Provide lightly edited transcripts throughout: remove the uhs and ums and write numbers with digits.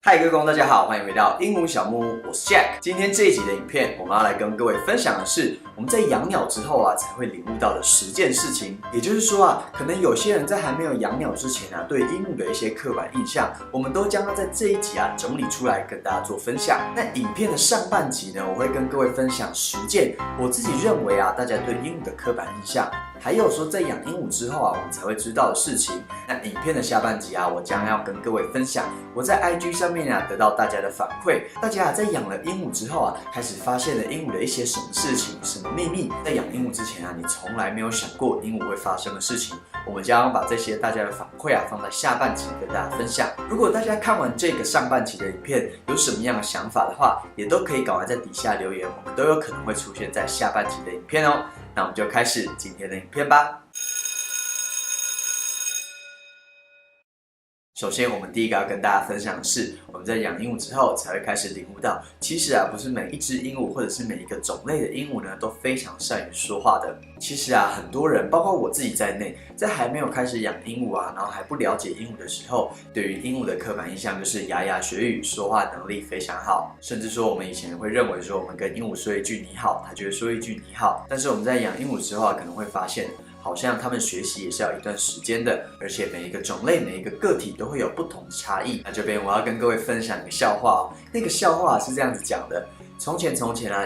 嗨，各位观众，大家好，欢迎回到鹦鹉小木屋，我是 Jack。今天这一集的影片，我们要来跟各位分享的是我们在养鸟之后才会领悟到的10件事情。也就是说可能有些人在还没有养鸟之前对鹦鹉的一些刻板印象，我们都将它在这一集整理出来跟大家做分享。那影片的上半集呢，我会跟各位分享10件我自己认为大家对鹦鹉的刻板印象。还有说在养鹦鹉之后我们才会知道的事情。那影片的下半集我将要跟各位分享我在 IG 上面得到大家的反馈。大家在养了鹦鹉之后开始发现了鹦鹉的一些什么事情、什么秘密。在养鹦鹉之前你从来没有想过鹦鹉会发生的事情。我们将把这些大家的反馈放在下半集跟大家分享。如果大家看完这个上半集的影片有什么样的想法的话，也都可以赶快在底下留言，我们都有可能会出现在下半集的影片哦。那我们就开始今天的影片吧。首先，我们第一个要跟大家分享的是，我们在养鹦鹉之后才会开始领悟到，其实不是每一只鹦鹉或者是每一个种类的鹦鹉呢都非常善于说话的。其实很多人，包括我自己在内，在还没有开始养鹦鹉然后还不了解鹦鹉的时候，对于鹦鹉的刻板印象就是牙牙学语，说话能力非常好，甚至说我们以前会认为说，我们跟鹦鹉说一句你好，它就会说一句你好。但是我们在养鹦鹉之后可能会发现，好像他们学习也是要一段时间的，而且每一个种类、每一个个体都会有不同的差异。那这边我要跟各位分享一个笑话那个笑话是这样子讲的：从前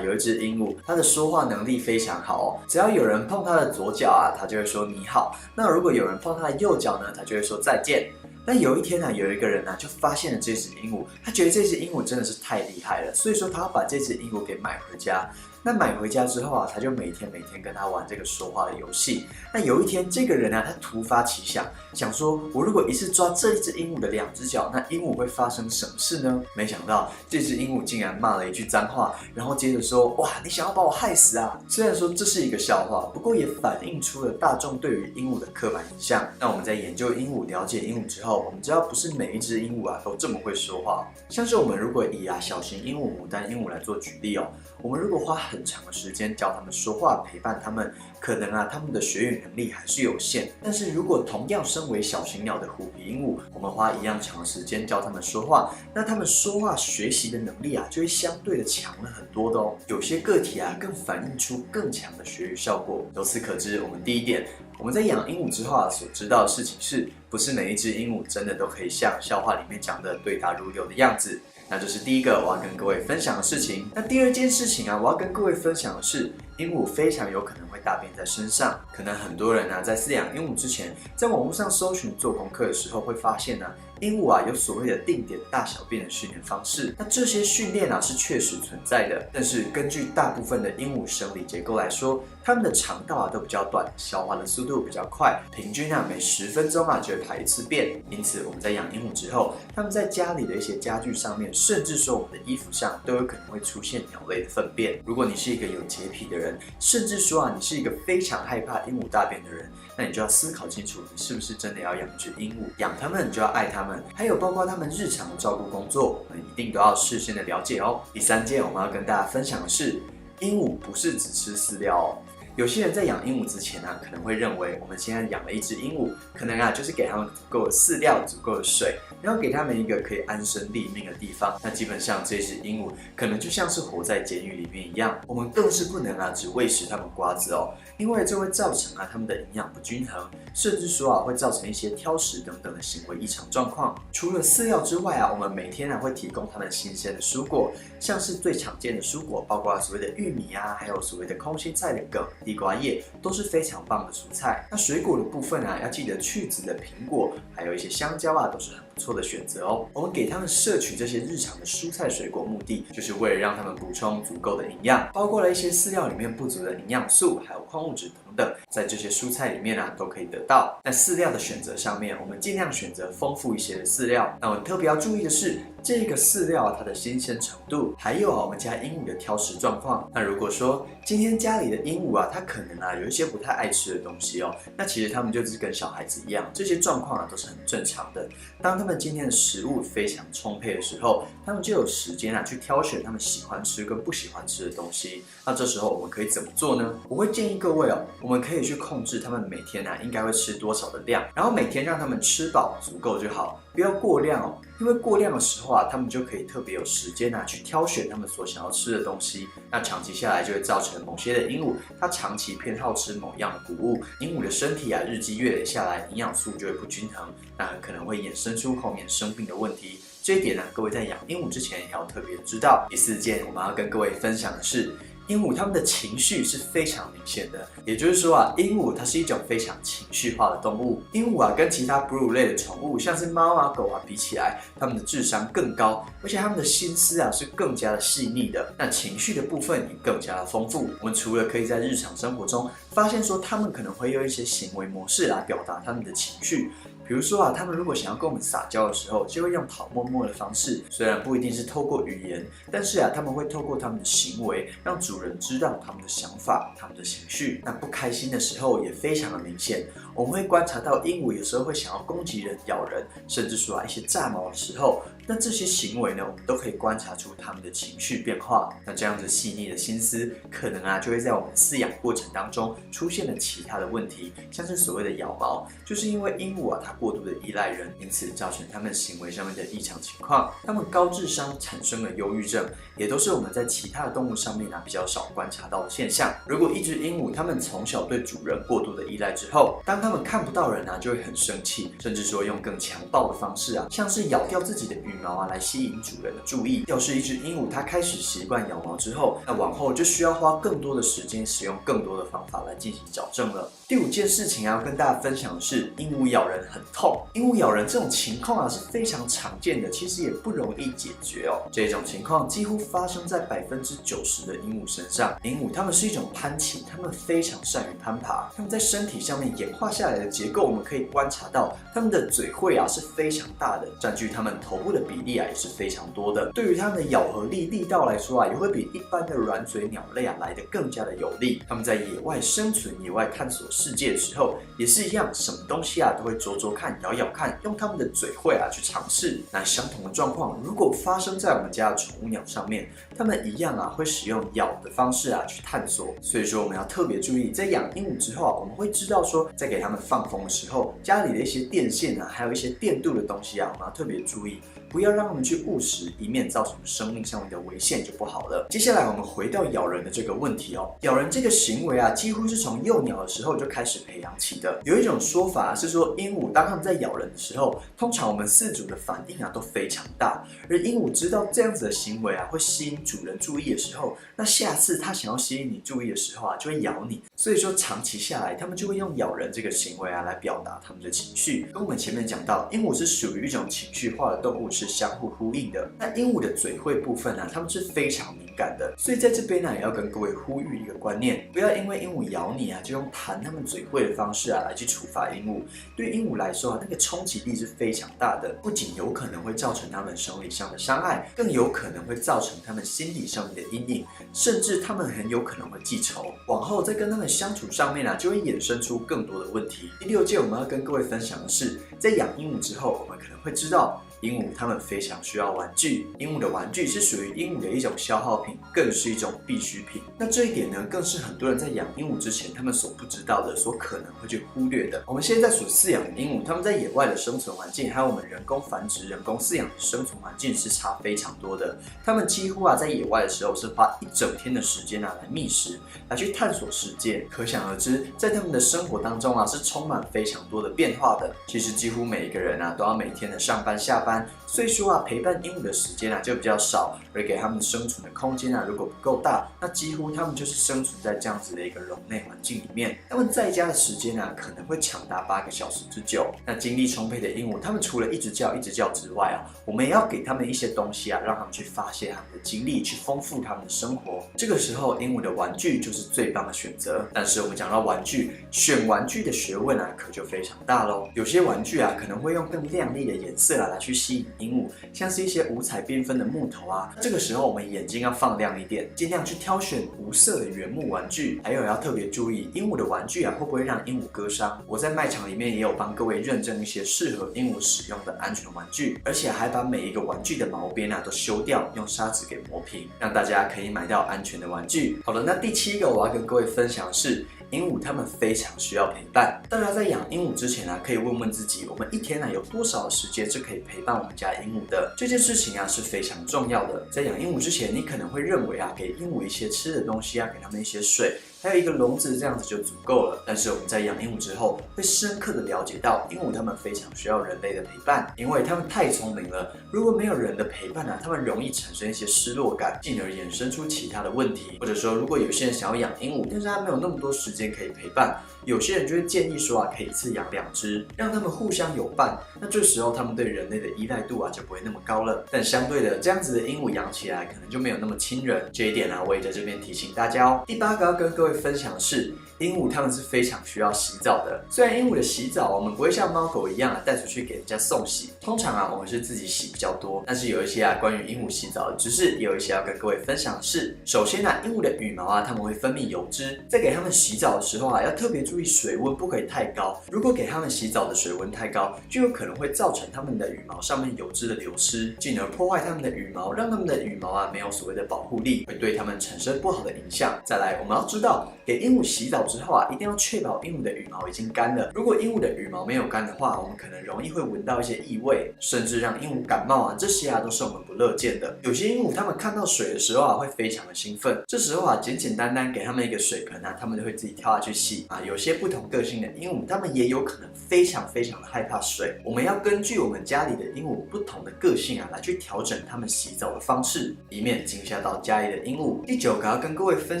有一只鹦鹉，它的说话能力非常好只要有人碰它的左脚它就会说你好；那如果有人碰它的右脚呢，它就会说再见。那有一天有一个人就发现了这只鹦鹉，他觉得这只鹦鹉真的是太厉害了，所以说他要把这只鹦鹉给买回家。那买回家之后他就每天跟他玩这个说话的游戏。那有一天这个人他突发奇想，想说我如果一次抓这一只鹦鹉的2只脚，那鹦鹉会发生什么事呢？没想到这只鹦鹉竟然骂了一句脏话，然后接着说：哇，你想要把我害死啊！虽然说这是一个笑话，不过也反映出了大众对于鹦鹉的刻板印象。那我们在研究鹦鹉、了解鹦鹉之后，我们知道不是每一只鹦鹉都这么会说话。像是我们如果以小型鹦鹉、牡丹鹦鹉来做举例我们如果花很长的时间教他们说话，陪伴他们，可能他们的学语能力还是有限。但是如果同样身为小型鸟的虎皮鹦鹉，我们花一样长的时间教他们说话，那他们说话学习的能力就会相对的强了很多的有些个体更反映出更强的学语效果。由此可知，我们第一点，我们在养鹦鹉之后所知道的事情是，不是每一只鹦鹉真的都可以像笑话里面讲的对答如流的样子。那这是第一个我要跟各位分享的事情。那第二件事情我要跟各位分享的是，鹦鹉非常有可能会大便在身上。可能很多人在饲养鹦鹉之前，在网络上搜寻做功课的时候，会发现鹦鹉有所谓的定点大小便的训练方式。那这些训练是确实存在的，但是根据大部分的鹦鹉生理结构来说，它们的肠道都比较短，消化的速度比较快，平均每10分钟就会排一次便。因此我们在养鹦鹉之后，它们在家里的一些家具上面，甚至说我们的衣服上，都有可能会出现鸟类的粪便。如果你是一个有洁癖的人，甚至说你是一个非常害怕鹦鹉大便的人，那你就要思考清楚，你是不是真的要养一只鹦鹉。养它们就要爱它们，还有包括它们日常的照顾工作，我们一定都要事先的了解第三件我们要跟大家分享的是，鹦鹉不是只吃饲料有些人在养鹦鹉之前可能会认为我们现在养了一只鹦鹉，可能就是给它们足够的饲料、足够的水，然后给它们一个可以安身立命的地方。那基本上这只鹦鹉可能就像是活在监狱里面一样。我们更是不能只喂食它们瓜子因为这会造成它们的营养不均衡，甚至说会造成一些挑食等等的行为异常状况。除了饲料之外我们每天会提供它们新鲜的蔬果，像是最常见的蔬果，包括所谓的玉米还有所谓的空心菜的梗、地瓜叶，都是非常棒的蔬菜。那水果的部分要记得去籽的苹果，还有一些香蕉都是很不错的选择我们给他们摄取这些日常的蔬菜水果，目的就是为了让他们补充足够的营养，包括了一些饲料里面不足的营养素，还有矿物质等等，在这些蔬菜里面都可以得到。在饲料的选择上面，我们尽量选择丰富一些的饲料。那我们特别要注意的是，这个饲料它的新鲜程度，还有我们家鹦鹉的挑食状况。那如果说今天家里的鹦鹉它可能有一些不太爱吃的东西那其实它们就是跟小孩子一样，这些状况都是很正常的。当他们今天的食物非常充沛的时候，他们就有时间去挑选他们喜欢吃跟不喜欢吃的东西。那这时候我们可以怎么做呢？我会建议各位我们可以去控制他们每天应该会吃多少的量，然后每天让他们吃饱足够就好，不要过量因为过量的时候啊，他们就可以特别有时间去挑选他们所想要吃的东西。那长期下来就会造成某些的鹦鹉，它长期偏好吃某样的谷物，鹦鹉的身体日积月累下来，营养素就会不均衡，那很可能会衍生出后面生病的问题。这一点各位在养鹦鹉之前也要特别知道。第4件我们要跟各位分享的是，鹦鹉它们的情绪是非常明显的，也就是说鹦鹉它是一种非常情绪化的动物。鹦鹉跟其他哺乳类的宠物，像是猫狗比起来，它们的智商更高，而且它们的心思是更加的细腻的，那情绪的部分也更加的丰富。我们除了可以在日常生活中发现说，它们可能会用一些行为模式来表达它们的情绪。比如说他们如果想要跟我们撒娇的时候，就会用讨摸摸的方式，虽然不一定是透过语言，但是他们会透过他们的行为，让主人知道他们的想法、他们的情绪。那不开心的时候也非常的明显，我们会观察到鹦鹉有时候会想要攻击人、咬人，甚至说一些炸毛的时候，那这些行为呢，我们都可以观察出他们的情绪变化。那这样子细腻的心思，可能就会在我们饲养过程当中出现了其他的问题，像是所谓的咬毛，就是因为鹦鹉它过度的依赖人，因此造成他们行为上面的异常情况。他们高智商产生了忧郁症，也都是我们在其他的动物上面比较少观察到的现象。如果一只鹦鹉它们从小对主人过度的依赖之后，当它们看不到人就会很生气，甚至说用更强暴的方式像是咬掉自己的羽毛来吸引主人的注意。要是一只鹦鹉它开始习惯咬毛之后，那往后就需要花更多的时间，使用更多的方法来进行矫正了。第5件事情要跟大家分享的是，鹦鹉咬人很痛。鹦鹉咬人这种情况是非常常见的，其实也不容易解决哦。这种情况几乎发生在90%的鹦鹉身上。鹦鹉它们是一种攀禽，它们非常善于攀爬。它们在身体上面演化下来的结构，我们可以观察到它们的嘴喙是非常大的，占据它们头部的比例也是非常多的。对于它们的咬合力道来说也会比一般的软嘴鸟类来得更加的有力。它们在野外生存、野外探索世界的时候，也是一样，什么东西都会啄啄看、咬咬看，用它们的嘴喙去尝试。那相同的状况，如果发生在我们家的宠物鸟上面，它们一样会使用咬的方式去探索。所以说，我们要特别注意，在养鹦鹉之后我们会知道说，在给它们放风的时候，家里的一些电线还有一些电镀的东西我们要特别注意，不要让它们去误食，以免造成生命上面的危险就不好了。接下来我们回到咬人的这个问题咬人这个行为几乎是从幼鸟的时候就开始培养起的。有一种说法是说，鹦鹉当它们在咬人的时候，通常我们饲主的反应都非常大，而鹦鹉知道这样子的行为会吸引主人注意的时候，那下次它想要吸引你注意的时候就会咬你。所以说长期下来，它们就会用咬人这个行为来表达它们的情绪。跟我们前面讲到，鹦鹉是属于一种情绪化的动物，是相互呼应的。那鹦鹉的嘴喙部分它们是非常敏感的，所以在这边也要跟各位呼吁一个观念，不要因为鹦鹉咬你就用弹它们嘴喙的方式来去处罚鹦鹉。对鹦鹉来说那个冲击力是非常大的，不仅有可能会造成它们生理上的伤害，更有可能会造成它们心理上面的阴影，甚至它们很有可能会记仇，往后在跟它们相处上面就会衍生出更多的问题。第6件我们要跟各位分享的是，在养鹦鹉之后，我们可能会知道鹦鹉它们非常需要玩具，鹦鹉的玩具是属于鹦鹉的一种消耗品，更是一种必需品。那这一点呢，更是很多人在养鹦鹉之前，他们所不知道的，所可能会去忽略的。我们现在所饲养的鹦鹉，它们在野外的生存环境，还有我们人工繁殖、人工饲养的生存环境是差非常多的。它们几乎在野外的时候是花一整天的时间来觅食，来去探索世界。可想而知，在他们的生活当中是充满非常多的变化的。其实几乎每一个人都要每天的上班下班，所以说陪伴鹦鹉的时间就比较少，而给他们生存的空间如果不够大，那几乎他们就是生存在这样子的一个笼内环境里面。他们在家的时间可能会长达8个小时之久。那精力充沛的鹦鹉，他们除了一直叫之外我们也要给他们一些东西让他们去发泄他们的精力，去丰富他们的生活。这个时候，鹦鹉的玩具就是最棒的选择。但是我们讲到玩具，选玩具的学问可就非常大咯。有些玩具可能会用更亮丽的颜色来去吸引鹦鹉，像是一些五彩缤纷的木头这个时候我们眼睛要放亮一点，尽量去挑选无色的原木玩具。还有要特别注意，鹦鹉的玩具会不会让鹦鹉割伤。我在卖场里面也有帮各位认证一些适合鹦鹉使用的安全玩具，而且还把每一个玩具的毛边都修掉，用砂纸给磨平，让大家可以买到安全的玩具。好了，那第7个我要跟各位分享的是，鹦鹉它们非常需要陪伴。大家在养鹦鹉之前可以问问自己，我们一天有多少时间是可以陪伴我们家鹦鹉的？这件事情是非常重要的。在养鹦鹉之前，你可能会认为给鹦鹉一些吃的东西给它们一些水，还有一个笼子，这样子就足够了。但是我们在养鹦鹉之后，会深刻的了解到，鹦鹉它们非常需要人类的陪伴，因为它们太聪明了。如果没有人的陪伴它们容易产生一些失落感，进而衍生出其他的问题。或者说，如果有些人想要养鹦鹉，但是他没有那么多时间可以陪伴，有些人就会建议说可以一次养2只，让他们互相有伴。那这时候他们对人类的依赖度就不会那么高了。但相对的，这样子的鹦鹉养起来可能就没有那么亲人。这一点我也在这边提醒大家哦。第8个要跟各位分享的是，鹦鹉它们是非常需要洗澡的。虽然鹦鹉的洗澡我们不会像猫狗一样带出去给人家送洗，通常我们是自己洗比较多。但是有一些关于鹦鹉洗澡的知识，也有一些要跟各位分享的是。首先鹦鹉的羽毛它们会分泌油脂，在给它们洗澡的时候要特别注意水温不可以太高。如果给它们洗澡的水温太高，就有可能会造成它们的羽毛上面油脂的流失，进而破坏它们的羽毛，让它们的羽毛没有所谓的保护力，会对它们产生不好的影响。再来，我们要知道，给鹦鹉洗澡之后一定要确保鹦鹉的羽毛已经干了。如果鹦鹉的羽毛没有干的话，我们可能容易会闻到一些异味，甚至让鹦鹉感冒这些都是我们不乐见的。有些鹦鹉它们看到水的时候会非常的兴奋，这时候简简单单给它们一个水盆它们就会自己跳下去洗有些不同个性的鹦鹉，它们也有可能非常非常的害怕水。我们要根据我们家里的鹦鹉不同的个性来去调整它们洗澡的方式，以免惊吓到家里的鹦鹉。第9个要跟各位分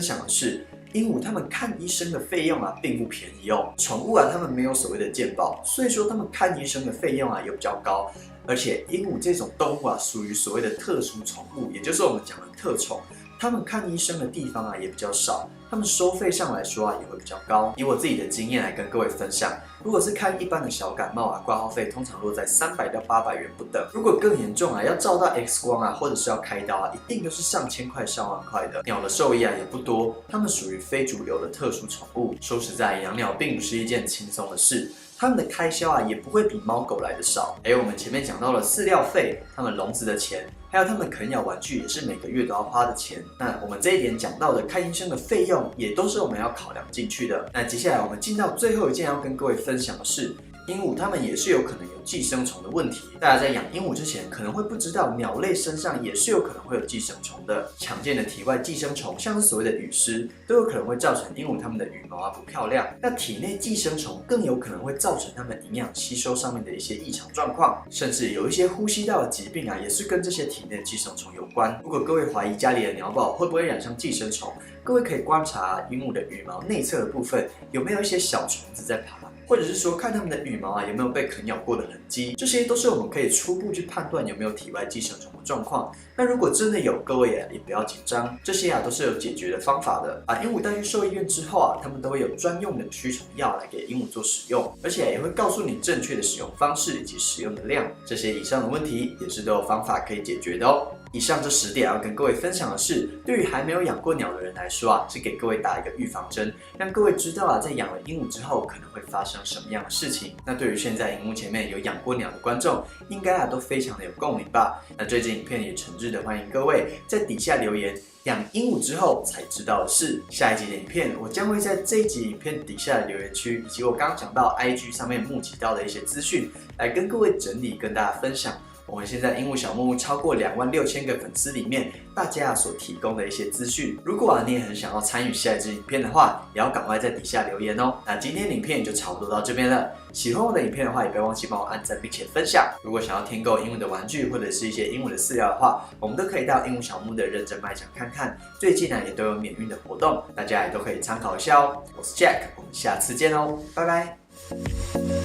享的是，鹦鹉它们看医生的费用并不便宜哦。宠物它们没有所谓的健保，所以说它们看医生的费用也比较高。而且鹦鹉这种动物属于所谓的特殊宠物，也就是我们讲的特宠。他们看医生的地方也比较少，他们收费上来说也会比较高。以我自己的经验来跟各位分享，如果是看一般的小感冒挂号费通常落在300到800元不等。如果更严重要照到 X 光或者是要开刀一定都是上千块上万块的。鸟的兽医也不多，它们属于非主流的特殊宠物。说实在，养鸟并不是一件轻松的事。它们的开销也不会比猫狗来的少。还有我们前面讲到了饲料费，它们笼子的钱，还有它们啃咬玩具也是每个月都要花的钱。那我们这一点讲到的看医生的费用，也都是我们要考量进去的。那接下来我们进到最后一件要跟各位分享的是，鹦鹉它们也是有可能有寄生虫的问题。大家在养鹦鹉之前可能会不知道，鸟类身上也是有可能会有寄生虫的。常见的体外寄生虫，像是所谓的羽虱，都有可能会造成鹦鹉它们的羽毛不漂亮。那体内寄生虫更有可能会造成它们营养吸收上面的一些异常状况，甚至有一些呼吸道的疾病也是跟这些体内的寄生虫有关。如果各位怀疑家里的鸟宝会不会染上寄生虫，各位可以观察鹦鹉的羽毛内侧的部分有没有一些小虫子在爬，或者是说看它们的羽毛有没有被啃咬过的痕迹，这些都是我们可以初步去判断有没有体外寄生虫的状况。那如果真的有，各位也不要紧张，这些都是有解决的方法的。把鹦鹉带去兽医院之后他们都会有专用的驱虫药来给鹦鹉做使用，而且也会告诉你正确的使用方式以及使用的量。这些以上的问题也是都有方法可以解决的哦。以上这10点要跟各位分享的是，对于还没有养过鸟的人来说是给各位打一个预防针，让各位知道在养了鹦鹉之后可能会发生什么样的事情。那对于现在荧幕前面有养过鸟的观众，应该都非常的有共鸣吧？那这支影片也诚挚的欢迎各位在底下留言，养鹦鹉之后才知道的事。下一集的影片，我将会在这一集影片底下的留言区，以及我刚刚讲到 IG 上面募集到的一些资讯，来跟各位整理跟大家分享。我们现在鹦鹉小木屋超过26000个粉丝里面，大家所提供的一些资讯。如果你也很想要参与下一支影片的话，也要赶快在底下留言哦。那今天的影片就差不多到这边了。喜欢我的影片的话，也不要忘记帮我按赞并且分享。如果想要添购鹦鹉的玩具或者是一些鹦鹉的饲料的话，我们都可以到鹦鹉小木屋的认证卖场看看。最近也都有免运的活动，大家也都可以参考一下哦。我是 Jack， 我们下次见哦，拜拜。